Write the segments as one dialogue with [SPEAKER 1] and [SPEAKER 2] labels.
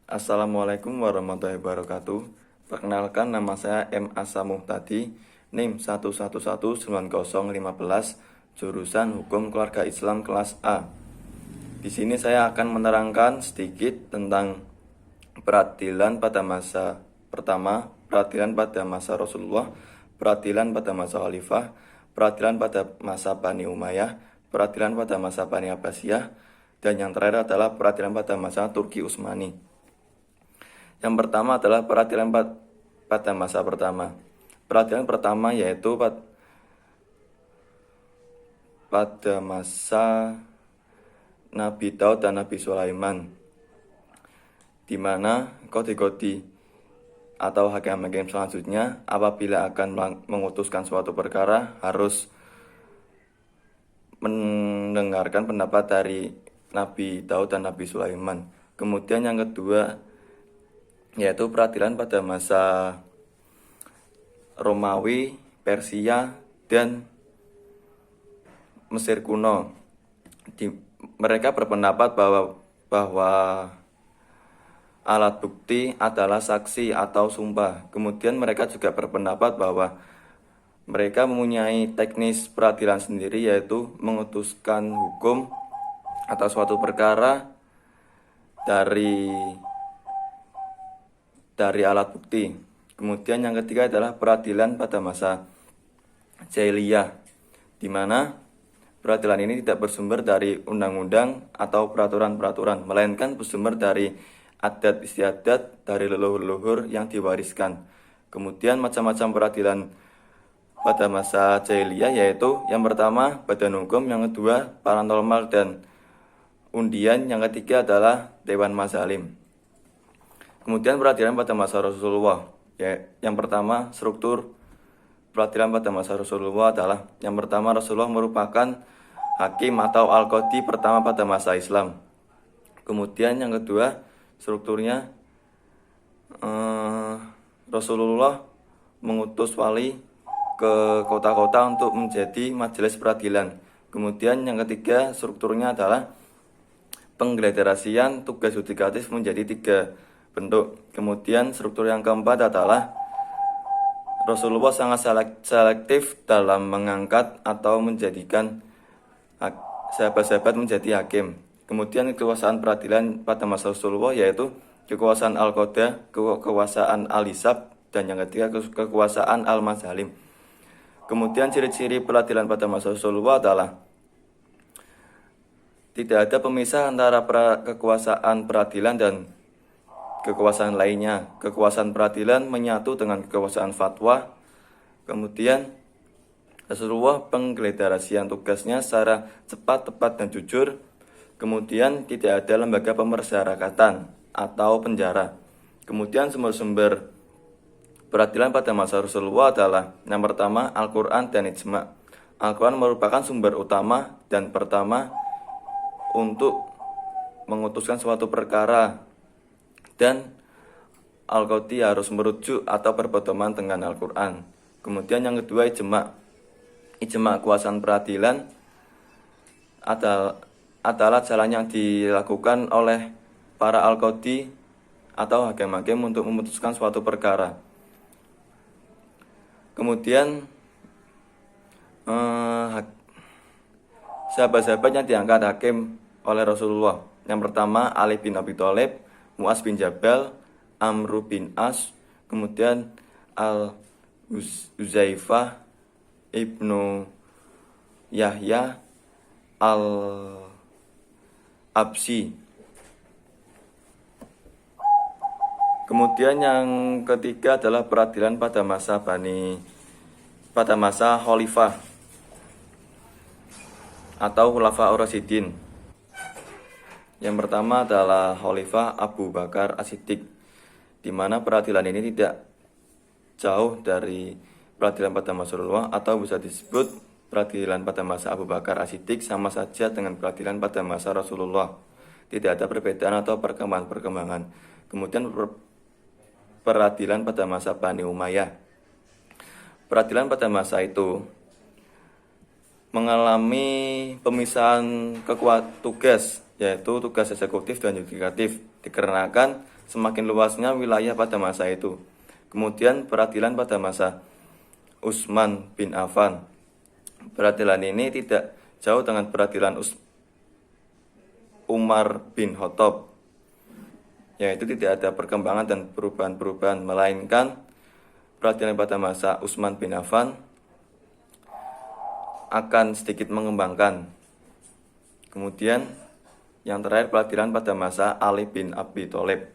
[SPEAKER 1] Assalamualaikum warahmatullahi wabarakatuh. Perkenalkan, nama saya M. Asa Muhtadi, NIM 1119015, jurusan Hukum Keluarga Islam kelas A. Di sini saya akan menerangkan sedikit tentang peradilan pada masa pertama, peradilan pada masa Rasulullah, peradilan pada masa Khalifah, peradilan pada masa Bani Umayyah, peradilan pada masa Bani Abbasiyah, dan yang terakhir adalah peradilan pada masa Turki Utsmani. Yang pertama adalah peradilan pada masa pertama. Peradilan pertama yaitu pada masa Nabi Daud dan Nabi Sulaiman, di mana kodi-kodi atau hakim-hakim selanjutnya apabila akan mengutuskan suatu perkara harus mendengarkan pendapat dari Nabi Daud dan Nabi Sulaiman. Kemudian yang kedua yaitu peradilan pada masa Romawi, Persia, dan Mesir kuno. Mereka berpendapat bahwa alat bukti adalah saksi atau sumpah. Kemudian mereka juga berpendapat bahwa mereka mempunyai teknis peradilan sendiri, yaitu memutuskan hukum atau suatu perkara dari alat bukti. Kemudian yang ketiga adalah peradilan pada masa Jahiliyah, di mana peradilan ini tidak bersumber dari undang-undang atau peraturan-peraturan, melainkan bersumber dari adat istiadat dari leluhur-leluhur yang diwariskan. Kemudian macam-macam peradilan pada masa Jahiliyah yaitu yang pertama badan hukum, yang kedua paranormal dan undian, yang ketiga adalah dewan mazalim. Kemudian peradilan pada masa Rasulullah, yang pertama struktur peradilan pada masa Rasulullah adalah yang pertama Rasulullah merupakan hakim atau al-qadi pertama pada masa Islam. Kemudian yang kedua strukturnya Rasulullah mengutus wali ke kota-kota untuk menjadi majelis peradilan. Kemudian yang ketiga strukturnya adalah penggeledarasian tugas yudikatif menjadi 3 bentuk. Kemudian struktur yang keempat adalah Rasulullah sangat selektif dalam mengangkat atau menjadikan sahabat-sahabat menjadi hakim. Kemudian kekuasaan peradilan pada masa Rasulullah yaitu kekuasaan al-qada, kekuasaan al-hisab, dan yang ketiga kekuasaan al-mazalim. Kemudian ciri-ciri peradilan pada masa Rasulullah adalah tidak ada pemisah antara kekuasaan peradilan dan kekuasaan lainnya. Kekuasaan peradilan menyatu dengan kekuasaan fatwa. Kemudian Rasulullah penggeledarasian tugasnya secara cepat, tepat, dan jujur. Kemudian tidak ada lembaga pemasyarakatan atau penjara. Kemudian sumber-sumber peradilan pada masa Rasulullah adalah yang pertama Al-Quran dan Ijma'. Al-Quran merupakan sumber utama dan pertama untuk memutuskan suatu perkara, dan al-qadi harus merujuk atau berpedoman dengan Al-Quran. Kemudian yang kedua ijma'. Ijma' kekuasaan peradilan adalah jalan yang dilakukan oleh para al-qadi atau hakim-hakim untuk memutuskan suatu perkara. Kemudian sahabat-sahabat yang diangkat hakim oleh Rasulullah. Yang pertama Ali bin Abi Thalib, Mu'az bin Jabal, Amr bin As, kemudian Al-Huzaifah, Ibnu Yahya, Al-Absi. Kemudian yang ketiga adalah peradilan pada masa Khalifah atau Khulafaur Rasyidin. Yang pertama adalah Khalifah Abu Bakar As-Siddiq, di mana peradilan ini tidak jauh dari peradilan pada masa Rasulullah, atau bisa disebut peradilan pada masa Abu Bakar As-Siddiq sama saja dengan peradilan pada masa Rasulullah. Tidak ada perbedaan atau perkembangan. Kemudian peradilan pada masa Bani Umayyah. Peradilan pada masa itu mengalami pemisahan tugas, yaitu tugas eksekutif dan yudikatif, dikarenakan semakin luasnya wilayah pada masa itu. Kemudian peradilan pada masa Utsman bin Affan. Peradilan ini tidak jauh dengan peradilan Umar bin Khattab, yaitu tidak ada perkembangan dan perubahan-perubahan, melainkan peradilan pada masa Utsman bin Affan akan sedikit mengembangkan. Kemudian yang terakhir peradilan pada masa Ali bin Abi Thalib.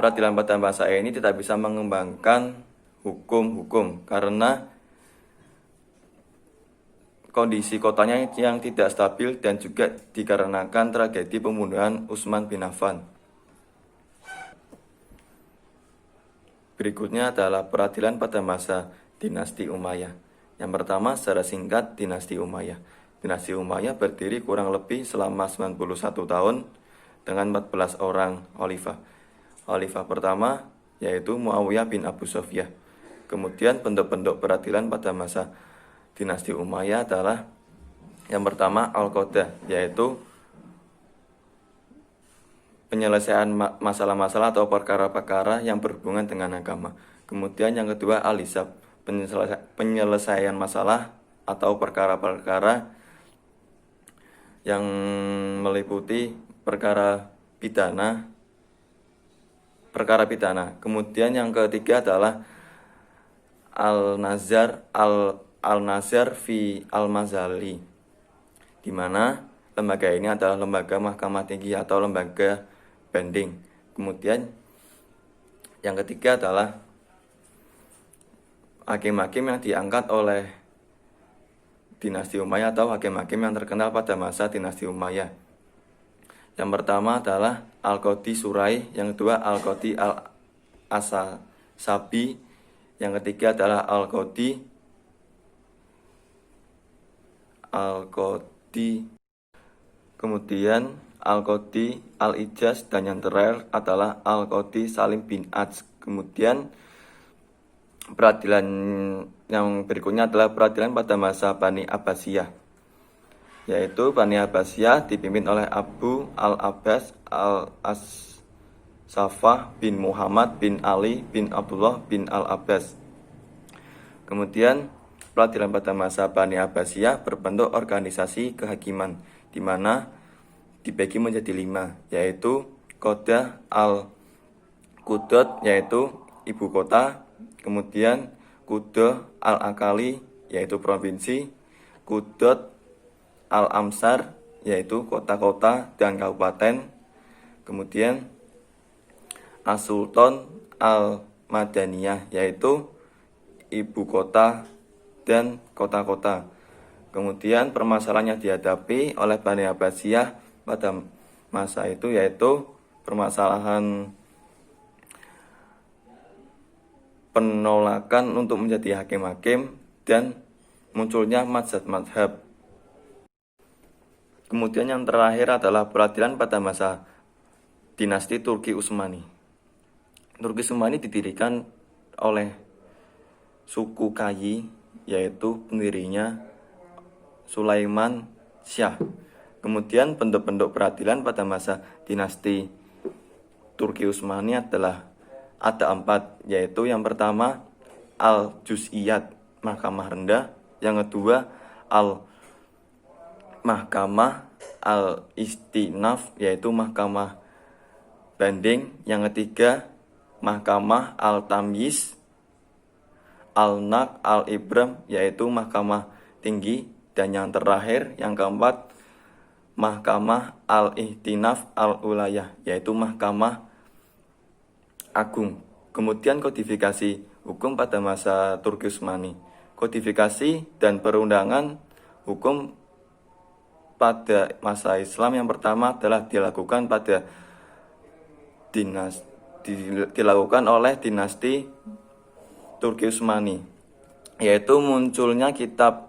[SPEAKER 1] Peradilan pada masa ini tidak bisa mengembangkan hukum-hukum karena kondisi kotanya yang tidak stabil dan juga dikarenakan tragedi pembunuhan Utsman bin Affan. Berikutnya adalah peradilan pada masa dinasti Umayyah. Yang pertama, secara singkat, dinasti Umayyah. Dinasti Umayyah berdiri kurang lebih selama 91 tahun dengan 14 orang khalifah. Khalifah pertama yaitu Muawiyah bin Abu Sufyan. Kemudian bentuk-bentuk peradilan pada masa dinasti Umayyah adalah yang pertama Al-Qadah, yaitu penyelesaian masalah-masalah atau perkara-perkara yang berhubungan dengan agama. Kemudian yang kedua Al-Hisab, penyelesaian masalah atau perkara-perkara yang meliputi perkara pidana. Kemudian yang ketiga adalah Al-Nazar fi Al-Mazali, di mana lembaga ini adalah lembaga mahkamah tinggi atau lembaga banding. Kemudian yang ketiga adalah hakim-hakim yang diangkat oleh dinasti Umayyah atau hakim-hakim yang terkenal pada masa dinasti Umayyah. Yang pertama adalah Al-Qadhi Surai, yang kedua Al-Qadhi Al-Asabi, yang ketiga adalah Al-Qadhi kemudian Al-Qadhi Al-Ijaz, dan yang terakhir adalah Al-Qadhi Salim bin Aj. Kemudian peradilan yang berikutnya adalah peradilan pada masa Bani Abbasiyah, yaitu Bani Abbasiyah dipimpin oleh Abu Al-Abbas Al-As-Safah bin Muhammad bin Ali bin Abdullah bin Al-Abbas. Kemudian peradilan pada masa Bani Abbasiyah berbentuk organisasi kehakiman, di mana dibagi menjadi 5, yaitu Qadah Al-Qudat, yaitu ibu kota, kemudian Qudah Al-Akali, yaitu provinsi, Qudat Al-Amsar, yaitu kota-kota dan kabupaten, kemudian As-Sultan Al-Madaniyah, yaitu ibu kota dan kota-kota. Kemudian permasalahan yang dihadapi oleh Bani Abbasiyah pada masa itu yaitu permasalahan penolakan untuk menjadi hakim-hakim dan munculnya mazhab-mazhab. Kemudian yang terakhir adalah peradilan pada masa dinasti Turki Utsmani. Turki Utsmani didirikan oleh suku Kayi, yaitu pendirinya Sulaiman Syah. Kemudian bentuk-bentuk peradilan pada masa dinasti Turki Utsmani adalah ada 4, yaitu yang pertama Al-Juz'iyat, mahkamah rendah, yang kedua Mahkamah Al-Istinaf, yaitu mahkamah banding, yang ketiga Mahkamah Al-Tamyiz, Al-Naq, Al-Ibram, yaitu mahkamah tinggi, dan yang terakhir yang keempat Mahkamah Al-Ihtinaf Al-Ulayah, yaitu mahkamah agung. Kemudian kodifikasi hukum pada masa Turki Utsmani. Kodifikasi dan perundangan hukum pada masa Islam yang pertama adalah dilakukan oleh dinasti Turki Utsmani, yaitu munculnya kitab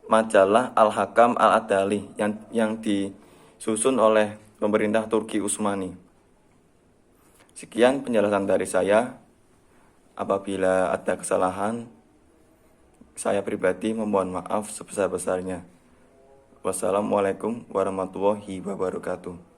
[SPEAKER 1] majalah Al-Hakam Al-Adali yang disusun oleh pemerintah Turki Utsmani. Sekian penjelasan dari saya. Apabila ada kesalahan, saya pribadi memohon maaf sebesar-besarnya. Wassalamualaikum warahmatullahi wabarakatuh.